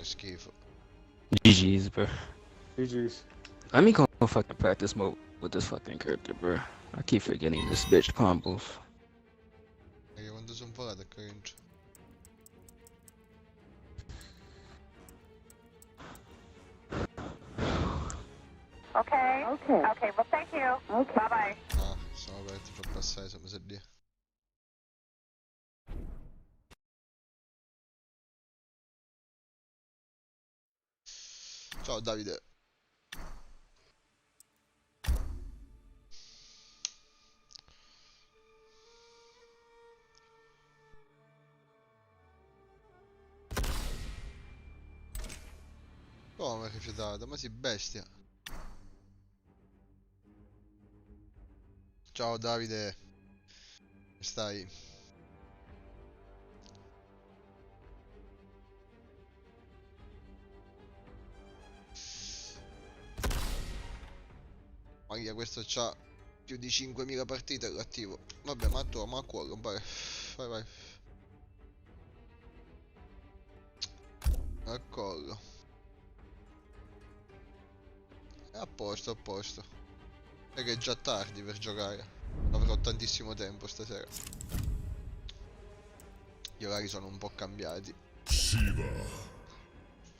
Che schifo. GG's, bro. GG's. Let me go fucking practice mode with this fucking character, bro. I keep forgetting this bitch combos. Perché quando sono volato è cringe. Okay. Okay, well, thank you. Okay. Bye-bye. Ah, sono aperti troppo assai, siamo lì. Ciao Davide. Come rifiutato? Ma si bestia. Ciao Davide. Come stai? Maglia, questo c'ha più di 5.000 partite l'attivo. Vabbè, ma tu, ma a cuore, compare. Vai, vai. Al collo. È a posto, a posto. È che è già tardi per giocare. Avrò tantissimo tempo stasera. Gli orari sono un po' cambiati. Shiva.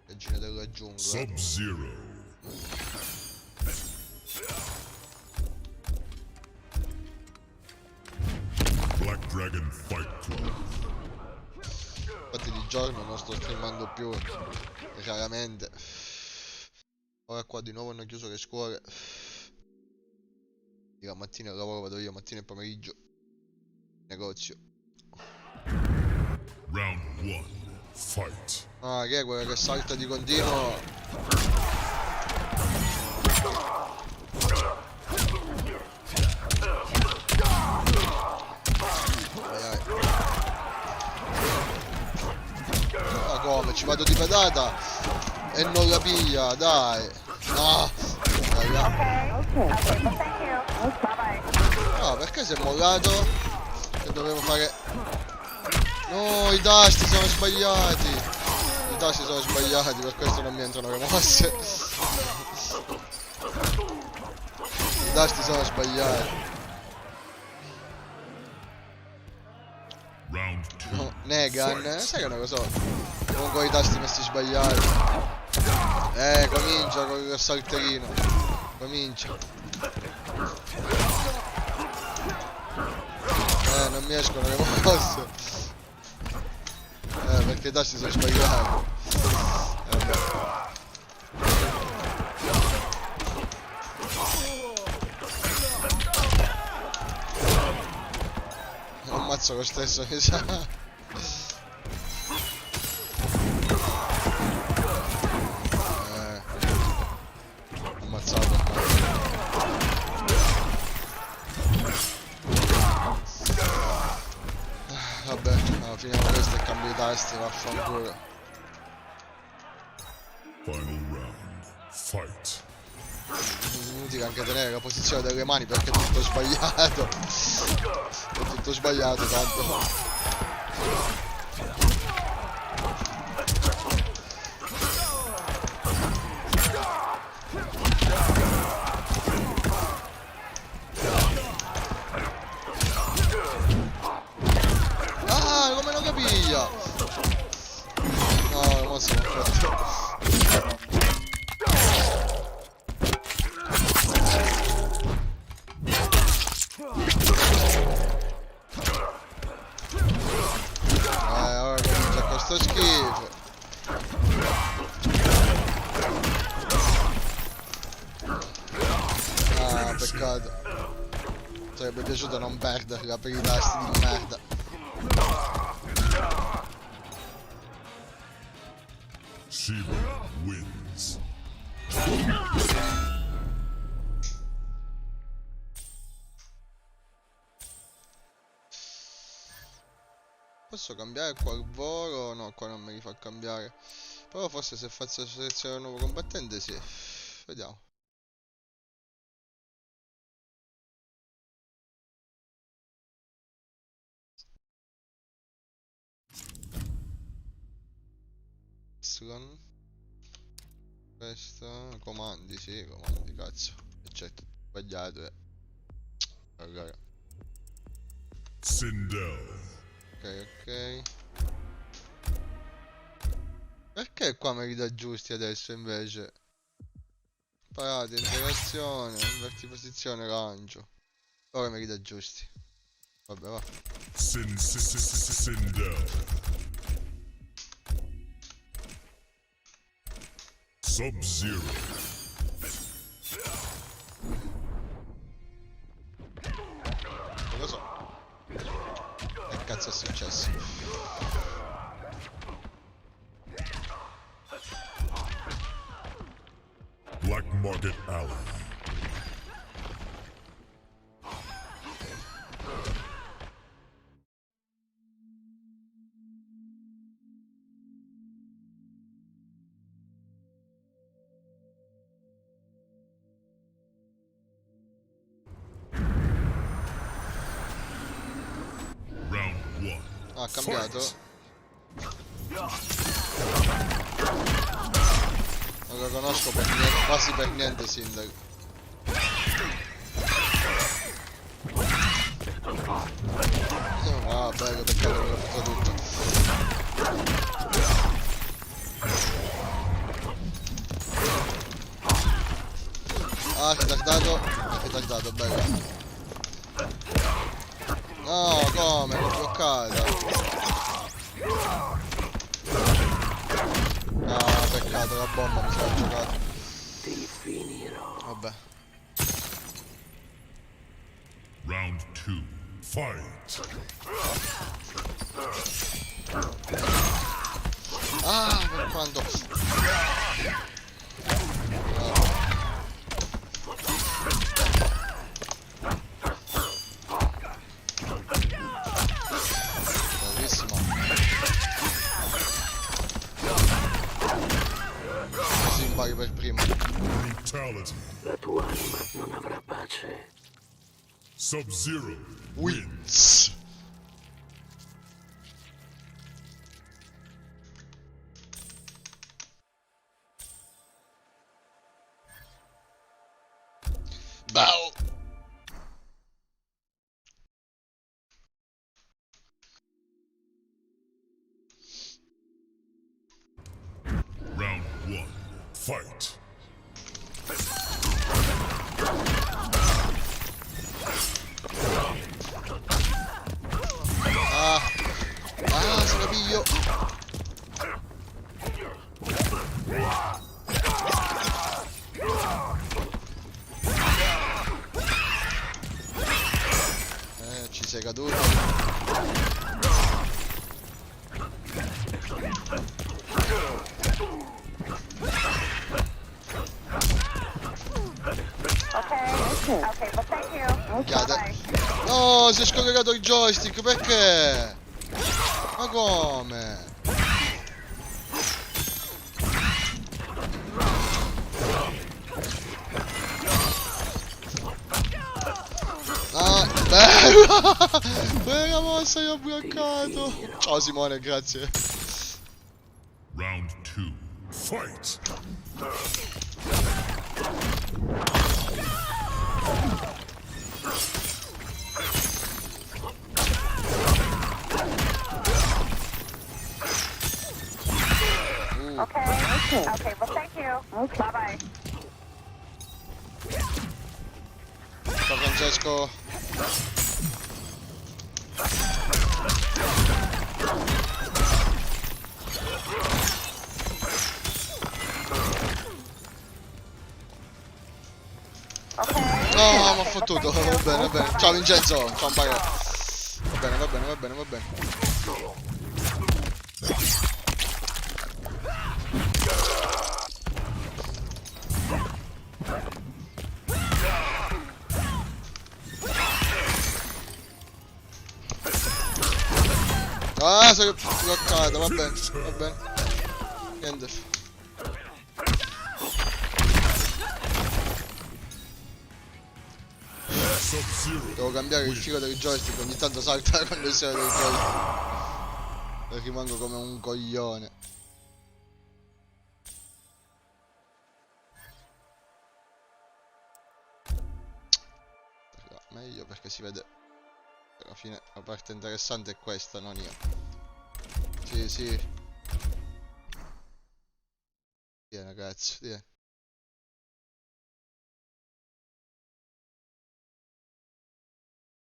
Regina della giungla. Sub-Zero. Black Dragon Fight Club. Infatti di giorno non sto streamando più. Raramente. Ora qua di nuovo hanno chiuso le scuole. La mattina al lavoro vado io, mattina e pomeriggio. Negozio. Round 1. Fight. Ah, che è quella che salta di continuo? Ai ai. Ma come? Ci vado di pedata e non la piglia, dai. No. Dai, là. Okay, well, thank you. Bye-bye. No, perché si è mollato? Che dovevo fare... No, i tasti sono sbagliati. I tasti sono sbagliati, per questo non mi entrano le mosse. I tasti sono sbagliati. Round 2. No, Negan, sai che non lo so. Comunque i tasti messi sbagliati. Comincia con il salterino. Comincia. Non mi escono le mosse. Perché i tasti sono sbagliati. Vabbè. Ammazzo lo stesso, mi sa. Ammazzato. Vabbè, no, finiamo questo e cambio i tasti, vaffanculo. Final round. Fight. Inutile anche tenere la posizione delle mani perché è tutto sbagliato. È tutto sbagliato tanto. Ah, come non capiglia? No, non si può fare. Ora comincia questo schifo. Ah, peccato. Sarebbe piaciuto non perderla per i tasti di merda. Shiva wins. Posso cambiare qua il volo? No, qua non me li fa cambiare. Però forse se faccio selezionare un nuovo combattente sì. Vediamo. Y. Questo, comandi, sì, comandi, cazzo. Eccetto, sbagliato, Ok, Sindel. ok. Perché qua me li dà giusti adesso invece? Parate, interazione, inverti posizione, lancio. Ora me li dà giusti. Vabbè, va. Sindel. Sub-Zero. Non lo so. Che cazzo è successo? Black Market Alley. Round 1. Ah, ha cambiato. Non lo conosco per niente, quasi per niente Sindaco. Ah, bello, peccato che l'ho fatto tutto. Ah, che t'ha dato, bello. No, come? L'ho bloccata. Ah, peccato, la bomba mi sono giocato. Ti finirò. Vabbè. Round 2. Fight. Ah, per quanto. Bravissimo. Così impari per primo. Brutality. La tua anima non avrà pace. Sub-Zero Wins. Bow. Round 1. Fight. Se lo piglio. Ci sei caduto. Okay, well, thank you. Minchiate. Bye-bye. No, si è scollegato il joystick, perché? Ma come? Ah, bella! Bella mossa, io ho bloccato. Ciao Simone, grazie. Round 2. Fight. Okay, well, thank you. Bye-bye. Ciao Francesco. No, mi ha fottuto. Va bene, va bene. Ciao Vincenzo. Ciao Mpaio. Va bene, va bene, va bene, va bene. Ah, sei bloccato, va bene, va bene. Niente. Sub-Zero. Devo cambiare il filo del joystick, ogni tanto salta la connessione del joystick. E rimango come un coglione. meglio perché si vede. Alla fine la parte interessante è questa, non io. Sì, sì. Vieni ragazzi, vieni.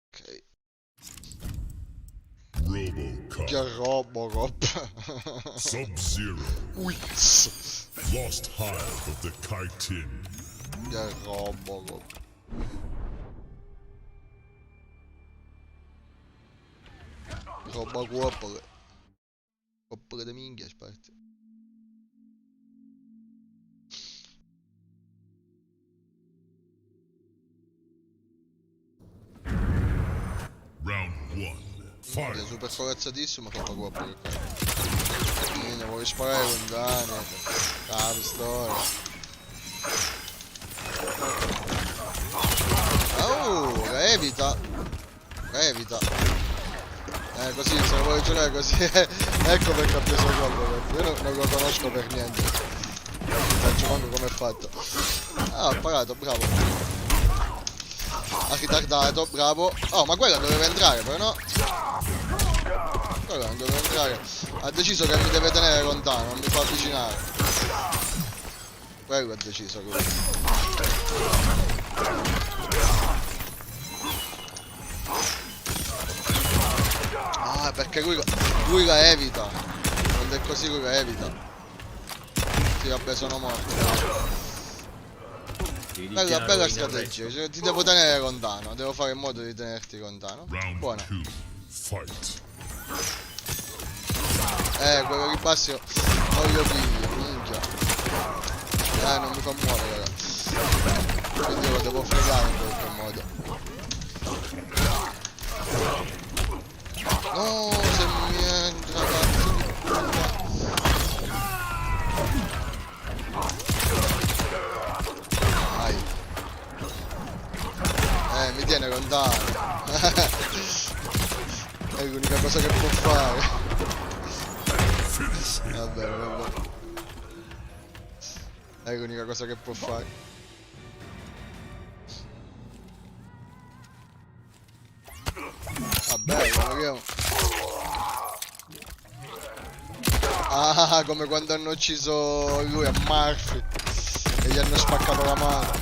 Ok. Robocop. Che Robocop. Sub-Zero. Wix. Lost Hive of the Chitin. Che Robocop. Robocop. Oppure de minchia, aspetta. Round 1. È Fight. super corazzatissimo Robocop. Quindi vuoi sparare con danni. Ah, pistola. Oh, la evita. La evita. Così, se lo vuoi giocare così. Ecco perché ha preso il gol. Io non lo conosco per niente. Faccio manco come è fatto. Ah, ha parato, bravo. Ha ritardato, bravo. Oh, ma quella doveva entrare, però no. Quella non doveva entrare. Ha deciso che mi deve tenere lontano, non mi fa avvicinare. Quello ha deciso lui. Ah, perché lui la evita. Quando è così lui la evita. Sì, vabbè, sono morto. Bella, bella strategia, cioè, ti devo tenere lontano, devo fare in modo di tenerti lontano. Round Buona. 2. Fight. Quello lì basso non lo piglio, minchia. Non mi fa muovere, ragazzi. Quindi lo devo fregare in qualche modo. No, se mi entra, cazzo di puttana. Dai. Mi tiene lontano. È l'unica cosa che può fare. Vabbè, vabbè. È l'unica cosa che può fare. Vabbè, guardiamo. Ah, come quando hanno ucciso lui a Murphy e gli hanno spaccato la mano. Che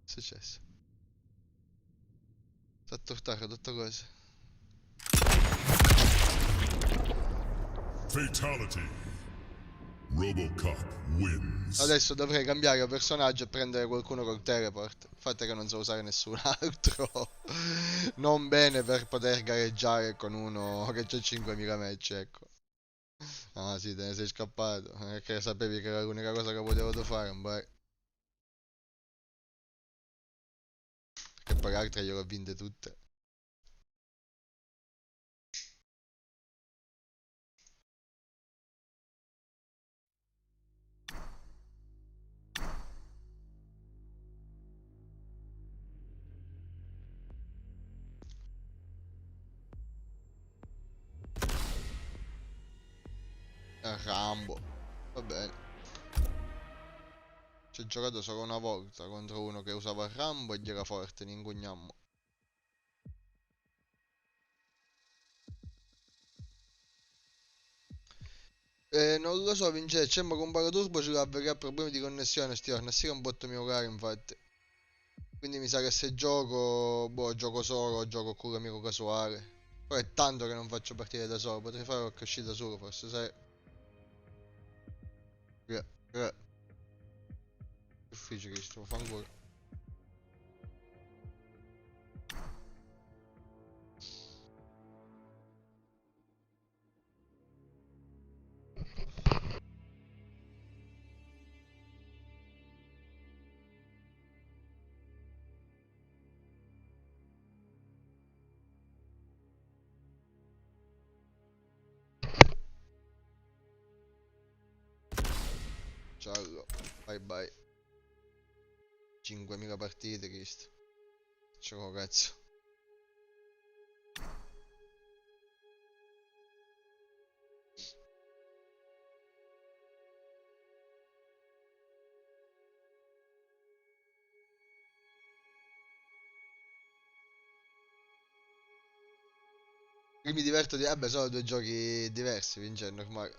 è successo? Sta tortare tutto cosa. Fatality. Robocop wins. Adesso dovrei cambiare personaggio e prendere qualcuno col teleport. Infatti che non so usare nessun altro. Non bene per poter gareggiare con uno che c'ha 5000 match, ecco. Ah sì, te ne sei scappato. Perché sapevi che era l'unica cosa che potevo fare, beh. Che poi le altre gliele ho vinte tutte. Rambo. Va bene. Ci ho giocato solo una volta contro uno che usava Rambo e gli era forte, ne ingugnammo. Non lo so, Vincenzo, sembra con Paraturbo ci avere problemi di connessione sti giorni, sì che è un botto mio caro infatti. Quindi mi sa che se gioco, boh, gioco solo, gioco con l'amico casuale. Poi è tanto che non faccio partire da solo, potrei fare qualche uscita solo forse, sai. Che ufficio che sto fanculo. Ciao, bye bye. 5000 partite, Cristo. Ciao cazzo. Mi diverto di... Vabbè, sono due giochi diversi, vincendo ormai.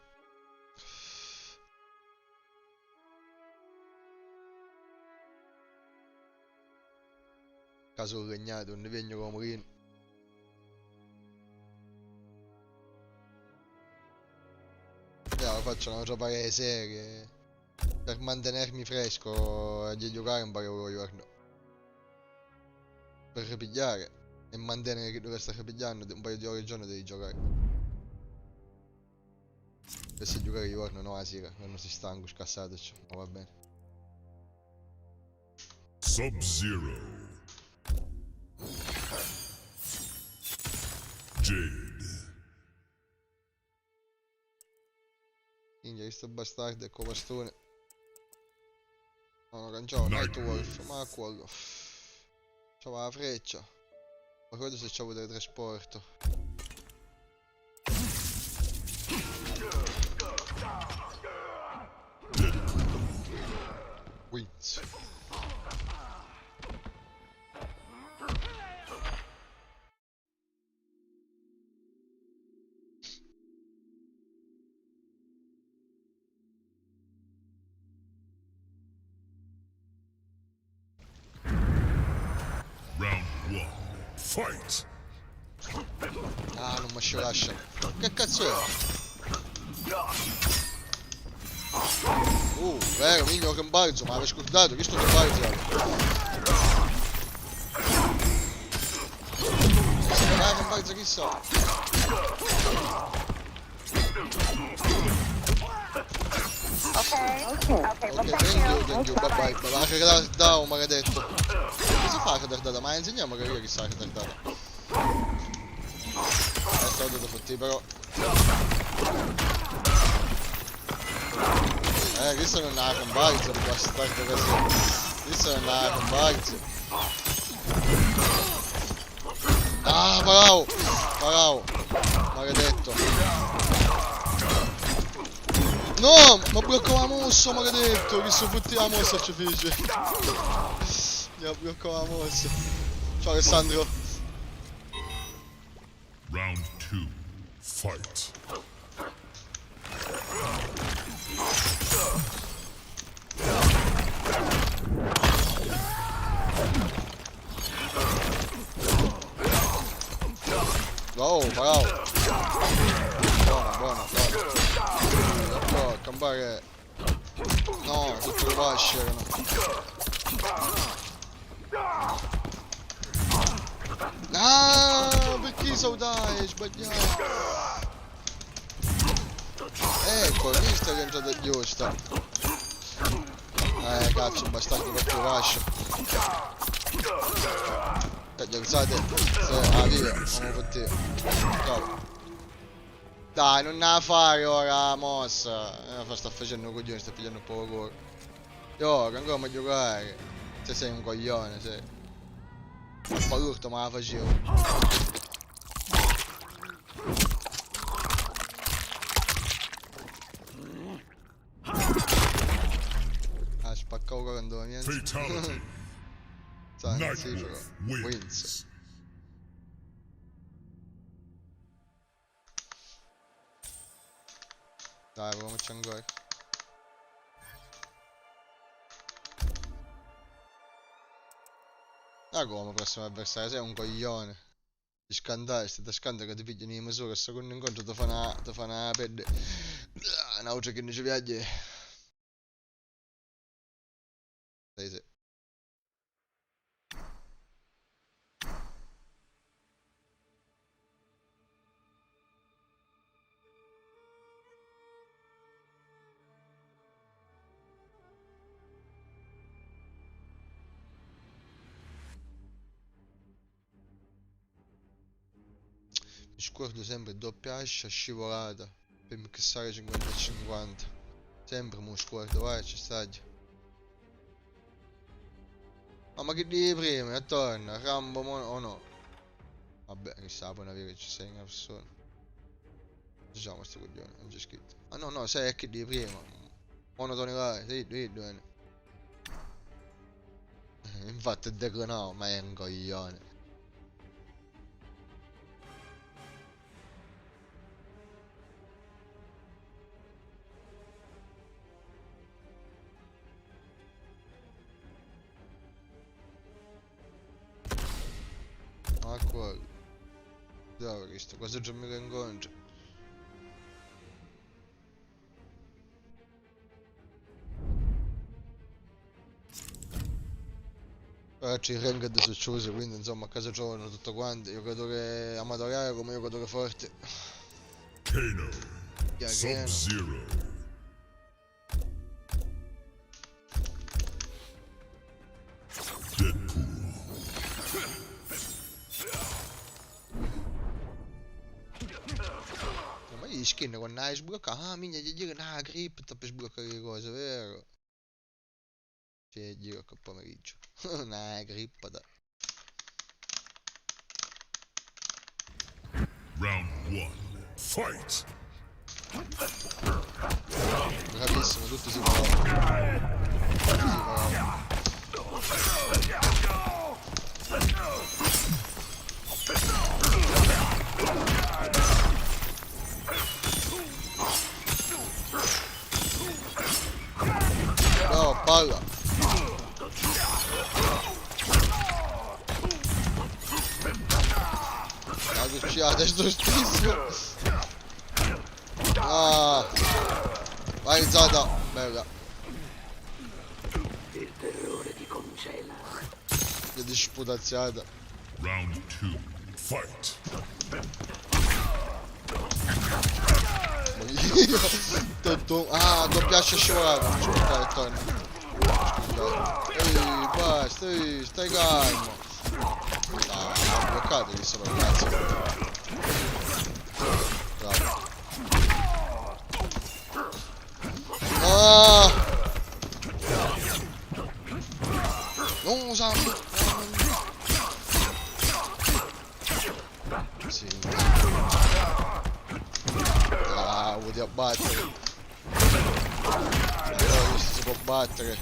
Caso regnato, un vegno come Mourinho. Lo faccio una trovare serie per mantenermi fresco di giocare un paio di giorni. Per ripigliare e mantenere che dove sta ripigliando un paio di ore al giorno devi giocare. Dovessi giocare di giorno, no, la sera, quando si stanco, scassato, ma va bene. Sub-Zero. Jade. Minchia, questo bastardo è con bastone. No, canciavo, Nightwolf, ma quello. C'aveva la freccia. Ma quello se c'avevo teletrasporto. Wins. Round 1. Fight! Ah, non mi ci lascia. Che cazzo è? Vero, minchia che imbalzo, ma avevo scordato, che sto che imbalzo? Dai, che imbalzo, chissà. Okay, well, Ok, thank you, bye bye. Ma che retardata, maledetto. Che si fa retardata? Ma insegniamo che io che sa retardata. Stato da fotti però. Questo non ha combalzo di bastardo così. Questo non ha combalzo. Ah, parao, maledetto. No, ma bloccò la mossa, maledetto. Che so fotti la mossa ci fece. Mi ha bloccato la mossa. Ciao Alessandro. Round 2. Fight! Oh, bravo. Buono. Ecco, campare. No, tutto vascerano. Ah, perché saudai, sbagliato. Ecco, visto che è entrata giusta. Cazzo, bastardo per più vascio. Gli alzate. Via, vamo fottire. Ciao. Dai, non la fare ora la mossa. Sta facendo coglione, sta pigliando un po' di cuore. Io, che ancora mi giocare. Se sei un coglione, sei. Un po' l'urto ma la facevo. Ah, spaccavo quando niente. Fatality. Sì, Nightwolf wins. wins. Dai, proviamoci ancora. Ah, come prossimo avversario, sei un coglione. Ti scandai, stai scandando che ti pigliano in misura, al secondo incontro ti fa una pelle. Un'altra che non ci viaggi. Sì. Mi scordo sempre doppia ascia scivolata per mixare 50 e 50. Sempre mi scordo, vai, ci sta già. Ma che di prima, attorno, Rambo o no? Vabbè, che sa, poi una vera che ci sei una persona. Diciamo sto coglione, non c'è scritto. Ah no, sai che di prima. Monotoni là, sì, bene. Infatti è declinato, ma è un coglione. bravo questo, quasi già mi incontro. Ora c'è il ranked successo, quindi insomma a casa giocano tutto quanto, giocatore amatoriale come giocatore forte. Kano. Chiaro. Sub-Zero. Deadpool. Ma gli skin quando hai sbloccato, ah minchia gli gira una cripta per sbloccare le cose, vero? Cioè gira che pomeriggio. Una cripta. Round 1. Fight. Bravissimo, tutti si fanno. Tutti si fanno. No, palla. La cucciata è giustissimo. Ah. Vai Zata, bella. Il terrore ti congela. Vedi sputaziata. Round 2. Fight. Ah, doppiascia scivolata, non ci può fare torno. Ehi, basta, ehi, stai calmo. Ah, ha bloccato chi sono ragazzi. Bravo. Ah! Non usa. Sì. Ah, vuoi abbattere. Allora questo si può battere.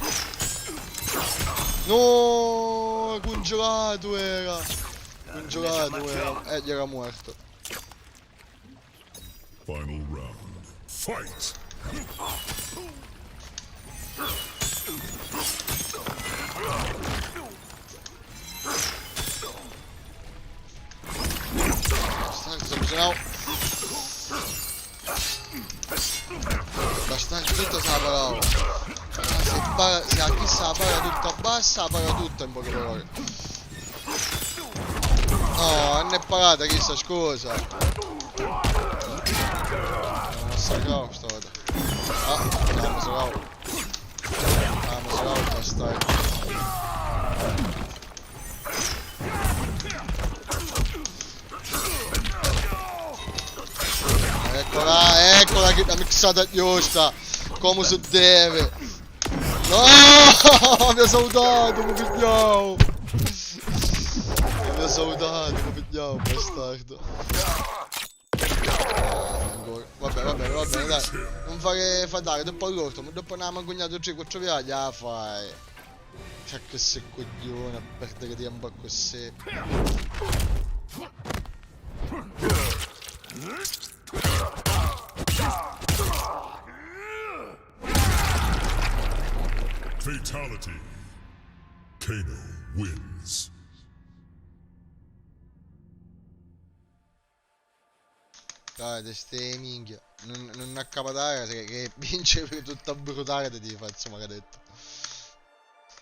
No, congelato era. Congelato era. Gli era morto. Final round. Fight. Bastante tutto se la parava. Se a chi se la para tutta bassa, la para tutta in poche parole. No, non è parata chi sa scusa. Non massacravo stavolta. Ah, la massacravo. La massacravo bastardo. Eccola che la mixata giusta, come si deve. No, mi ha salutato, mi pigliavo. Mi ha salutato, mi pigliavo, bastardo. Va bene, dai. Non fare fatale, dopo l'orto, ma dopo ne ha magognato 3-4 viaggi, la fai. Cioè che sei coglione a perdere tempo così. Fatality. Kano wins. Dai, ste minchia. Non accapatare che vince per tutta brutale ti devi fare, insomma, che ha detto.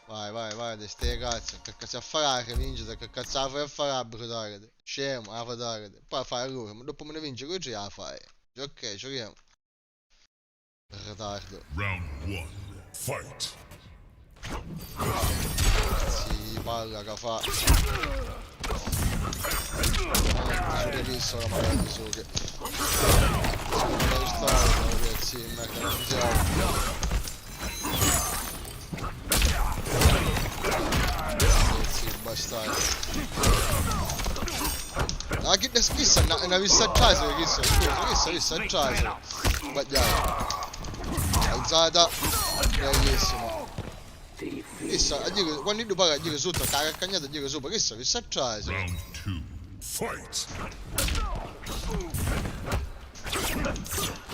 Vai, ste cazzo. Che cazzo a fare vince, che cazzo la fai a fare a brutale. Scemo, a fatare. Poi fai lui, ma dopo me ne vince così la fai. Ok, giochiamo. Ritardo. Round 1. Fight. Si palla che fa. Anche visto la magari su che. Non sta, ragazzi, merda, non siamo. Bastardo. Ah, che schissa, una vista a caso, scusa, vista a caso. Sbagliato. Alzata. Bellissimo. Chissà, quando tu parli a dire sotto, cagnato a dire sopra, chissà, vista a caso. Round 2. Fight.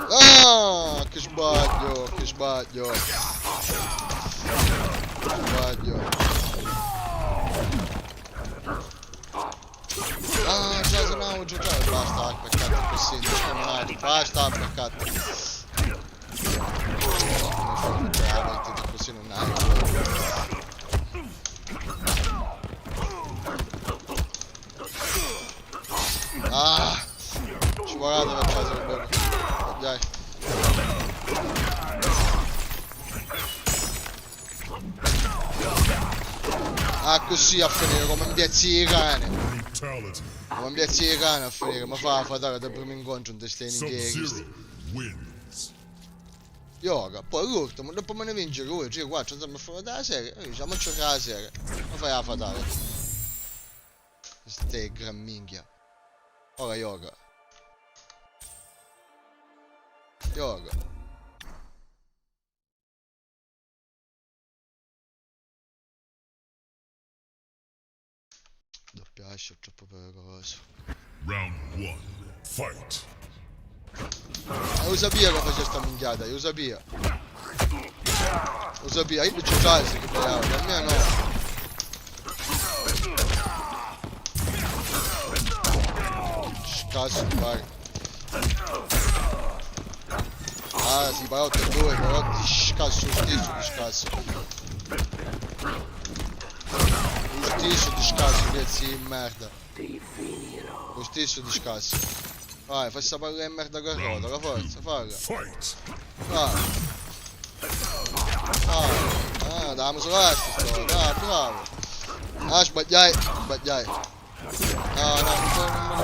Ah, che sbaglio. Sbaglio. Ah, già se no, già, basta. così, indiscriminato. Fa, sta mercato. Non fare la partita così non hai. Ah! Ci guardate per caso che bello. Dai. Ah, così a finire come un piazzi di cane. Come un piazzi di cane a finire. Ma fa dare dal primo incontro un testino Sub-Zero in wins. Yoga, poi l'ultimo, dopo me ne vince lui, cioè qua, ci andiamo a fare la serie, diciamo a giocare la serie. Ma fai la fatale. Ste gran minchia. Ora yoga. Yoga. Doppio ascio, troppo pericoloso. Round 1. Fight. Io sapevo che faceva sta minchiata, io sapevo. Lo sapevo, io non ci sai che bravo, da me no. Cazzo di fare. Ah, si parla 8-2, però ti scasso lo stesso di scasso. Lo stesso di scasso, pezzi di merda. Ti finirò. Lo stesso di scasso. Vai, fai sta palla di merda con rota, la forza, falla. Fight. Vai. Vai. Ah, davamo sull'asta sto, dai, bravo. Ah, sbagliai, sbagliai. No, no,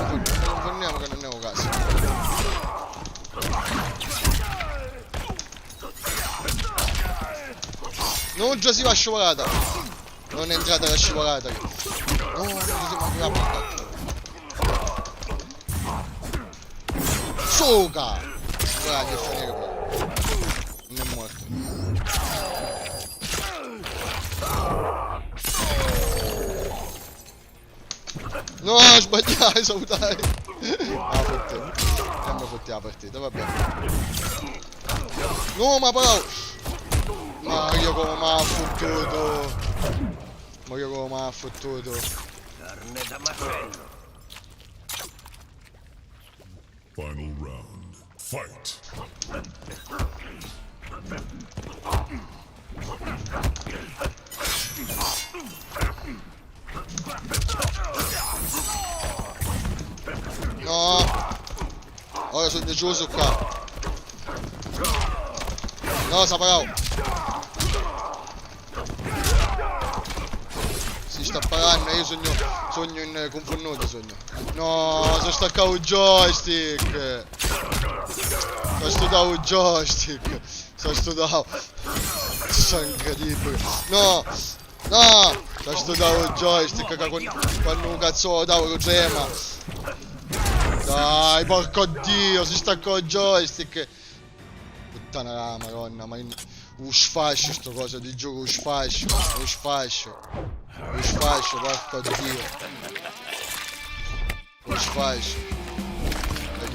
non fermiamo che non ne ho caso. Non già si va scivolata. Non è entrata la scivolata. No, non si manca la portata. Soca! Guarda che finire qua. Non è morto. No, sbagliai, salutare. Ah, fotte. Sempre fotti la partita, va bene. No, ma però. Ma io come mi ha fottuto. Ma io come mi ha fottuto. Carne da macello. Final round. Fight. No. Ora sono deciso qua. No, Saparao. Si sta parando, io sogno in confonnuto, sogno. No, sono staccato il joystick. Sono studiato il joystick. Sono studiato. Sono incredibile. No, no. Sono studiato il joystick che quando un cazzo lo davo lo gema. Dai, porco dio, si staccò il joystick. Puttana la madonna, ma un sfascio sto cosa, ti giuro, un sfascio, un sfascio. Un sfascio, porco dio. Un sfascio. Se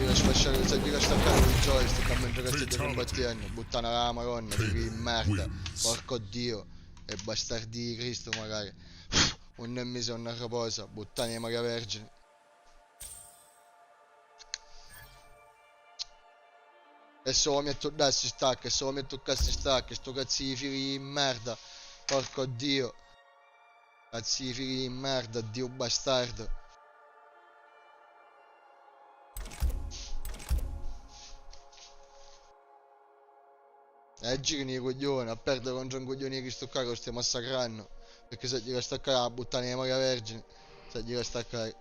devi staccare il joystick mentre che stai combattendo. Puttana la madonna, di merda. Porco dio. E bastardi di Cristo magari. Un mese una raposa, puttana di Maria Vergine. E se lo metto da si stacca, e se lo metto qua si stacca, sto cazzo di figli di merda. Porco dio. Cazzo di figli di merda, dio bastardo. Girano i coglioni, a perdere contro un coglione che sto qua che lo stiamo massacrando. Perché se gli staccare la puttana di Maria Vergine, se gli staccare.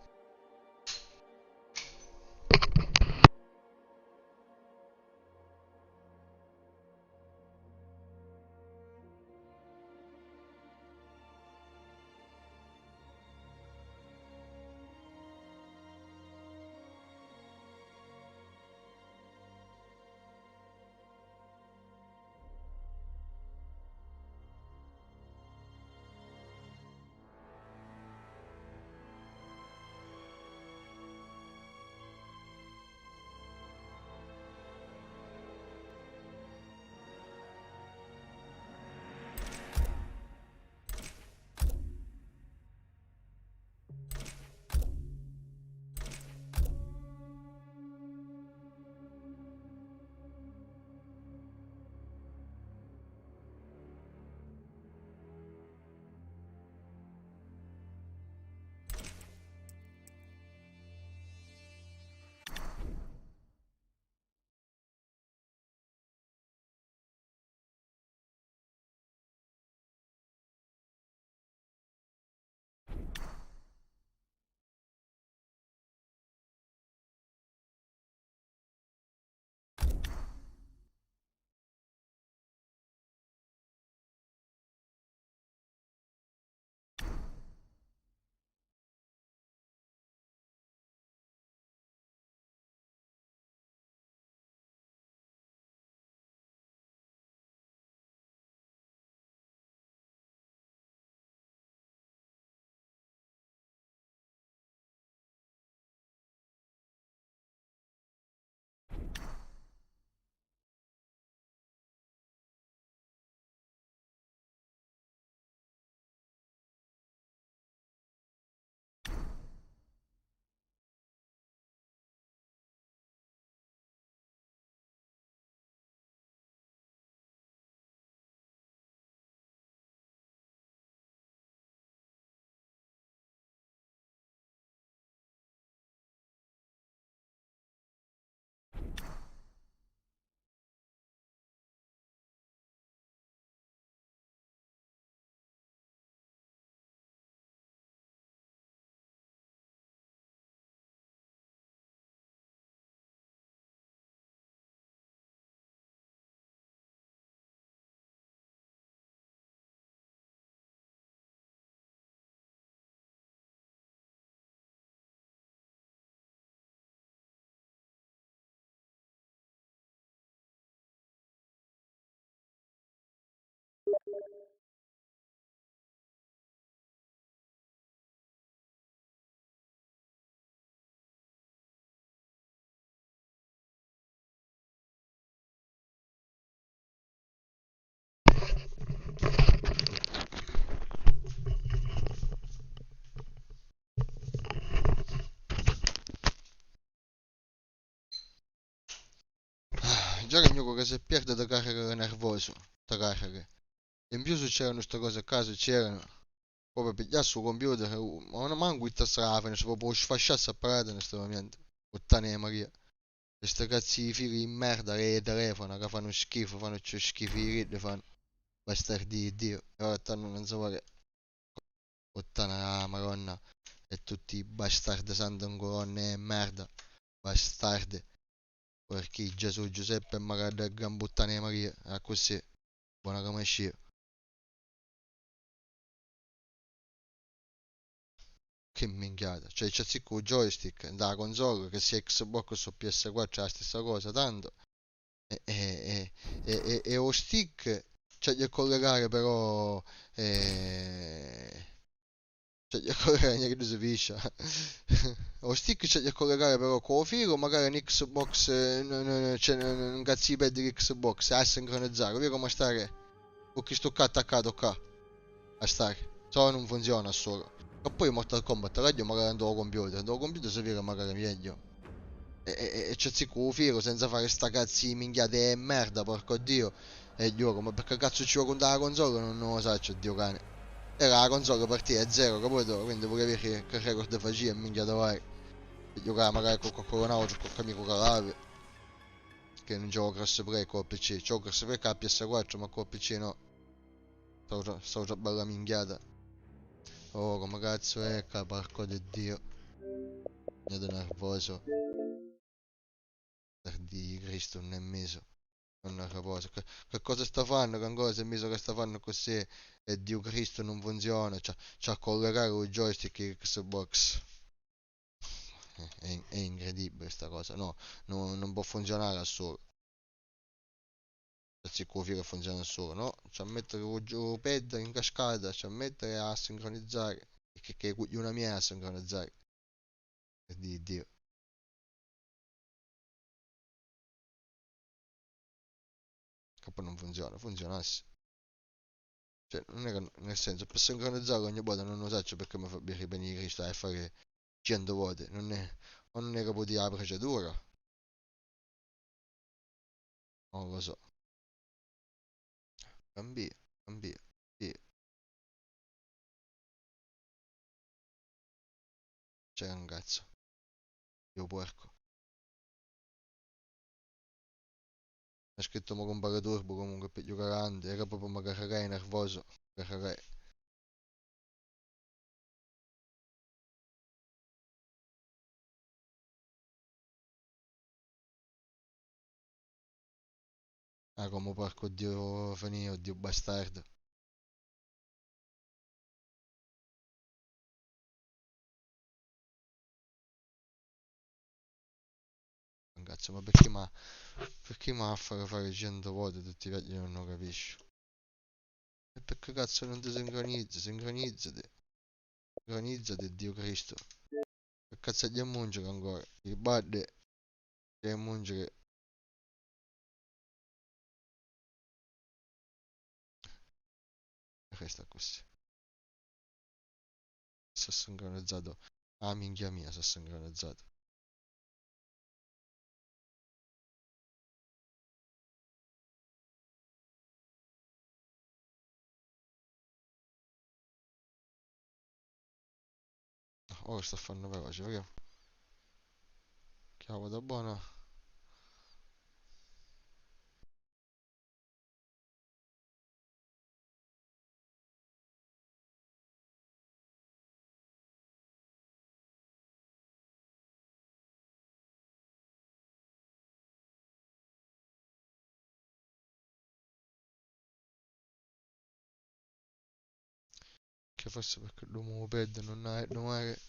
già che il che si perde da carica nervoso, da carica. In più succedono queste cose a caso, c'erano. Proprio pigliare sul computer, ma non manco questa strada, si proprio sfasciare apparato in questo momento. Puttana di Maria. Queste cazzo di figli di merda che i telefono, che fanno schifo, fanno più schifo di ride, fanno. Bastardi di Dio. E ora stanno non so che. Puttana la Madonna. E tutti i bastardi santo in colonne e merda. Bastardi. Perché Gesù, Giuseppe e magari del gran puttana di Maria. È così. Buona come scia. Che minchiata. Cioè c'è sì con joystick da console che sia Xbox o PS4 è la stessa cosa, tanto. E lo stick c'è da collegare però c'è da collegare neanche si capisce. Lo stick c'è da collegare però con lo filo, magari un Xbox, c'è un cazzo di pad di Xbox a sincronizzare, vedi come stare con chi sto qua attaccato qua a stare, solo non funziona solo. E poi Mortal Kombat radio magari andavo computer si vede magari meglio. E c'è con filo senza fare sta cazzo di minchiate e merda, porco dio. E gioco, ma perché cazzo ci gioco con la console non lo so, c'è dio cane. Era la console partita a zero, capito? Quindi vuoi capire che record faceva e minchiate vai. E giocare magari con qualcuno altro, con qualche amico calave. Che non gioco crossplay con il PC. Gioco crossplay con la PS4, ma con il PC no. Stavo già bella minchiata. Oh, come cazzo è, porco di dio. Vedo nervoso. Di Cristo non è meso. Non è capace. Che cosa sta fanno? Che ancora si è meso che sta fanno così e Dio Cristo non funziona. C'ha a collegare il joystick e Xbox. È incredibile sta cosa. No, non può funzionare da solo. Si confia che funziona da solo, no? C'ha a mettere il pad in cascata, c'ha a mettere a sincronizzare. Che è una mia a sincronizzare. Di Dio. Che poi non funziona, funzionasse. Cioè, non è che, nel senso, per sincronizzare ogni volta non lo so perché mi fa venire Cristo a fare 100 volte. Non è che può dire la procedura. Non lo so. Cambia, cambia, cambia. C'è un cazzo. Io porco. Ha scritto mo compare turbo comunque per giocare grande. Era proprio magari nervoso. Magari. Ah, come porco Dio finito, Dio bastardo. Un cazzo, ma perché mi ha a fare 100 volte tutti i viaggi non lo capisco. E perché cazzo non ti sincronizzi? Sincronizzati. Sincronizzati, Dio Cristo. Che cazzo di mungere ancora? Il badde che mungere. Resta così. Si è sincronizzato. Ah, minchia mia, si è sincronizzato. Ora sta a fare veloce, vediamo. Chiavo da buona. Che forse perché l'uomo perde non è che...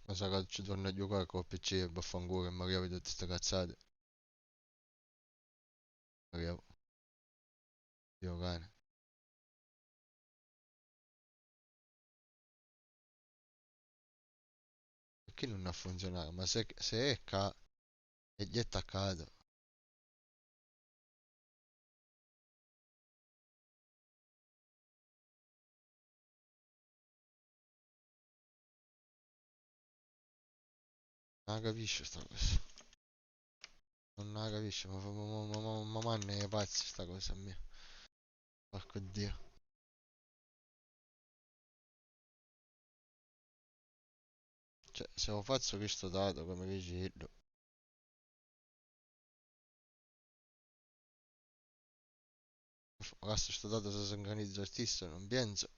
Ma sa che ci torna a giocare con il PC e vaffanculo e magari tutte queste cazzate. Magari, Dio cane. Perché non ha funzionato? Ma se è ca... E gli è attaccato. Non la capisce sta cosa. Non la capisce, ma manne è pazzo sta cosa mia. Porco Dio. Cioè, se lo faccio questo dato come dici, adesso sto dato se si organizza artista, non penso.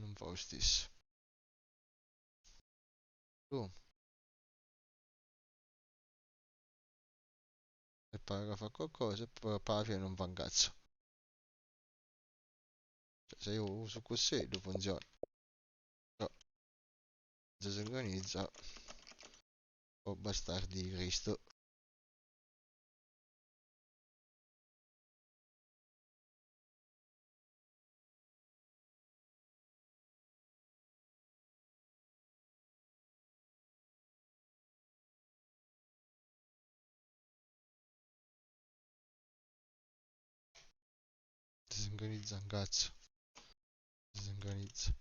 Non fa lo stesso. Tu, e pare che fa qualcosa e poi alla fine non fa un cazzo. Cioè, se io uso così, non funziona. Però, se si organizza, oh bastardi di Cristo. Si sincronizza un cazzo. Si sincronizza.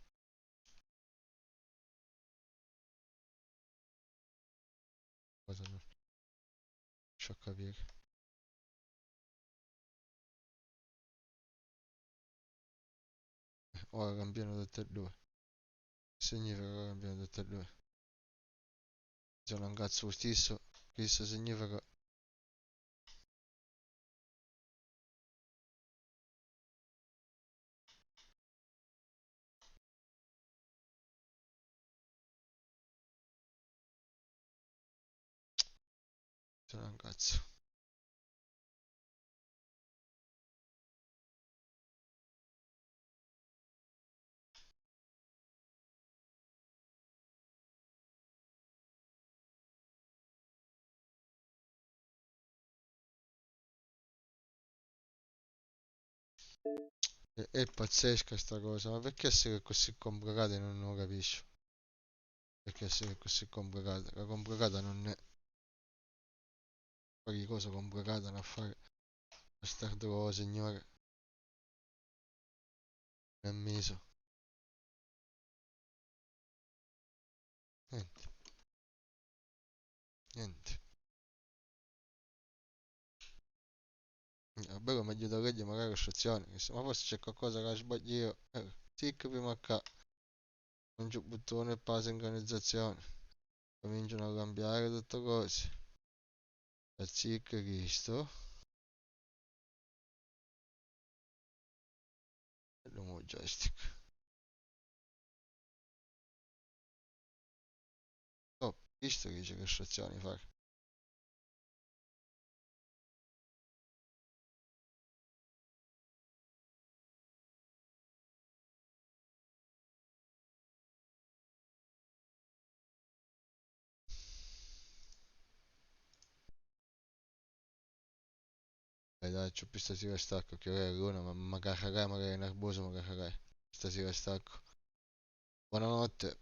Cosa non riesco a capire. Ora cambiano tutte e due. Significa che cambiano tutte e due. Sono un cazzo lo stesso. Questo significa sono un cazzo. È pazzesca sta cosa, ma perché essere così complicata e non lo capisco? Perché essere così complicata? La complicata non è fare cosa complicata, non fare bastardo signore. È miso. Niente, niente. Vabbè, come meglio da legge magari istruzioni, ma forse c'è qualcosa che sbaglio io. Sì, che prima qua non c'è bottone per la sincronizzazione. Cominciano a cambiare tutte cose. Sì, Cristo. E l'uomo joystick. Oh, visto che dice che istruzioni fare. Dai, c'ho più stasera stacco, che ora è l'una, ma cagarai, magari nervoso, ma cagarai. Stasera stacco. Buonanotte.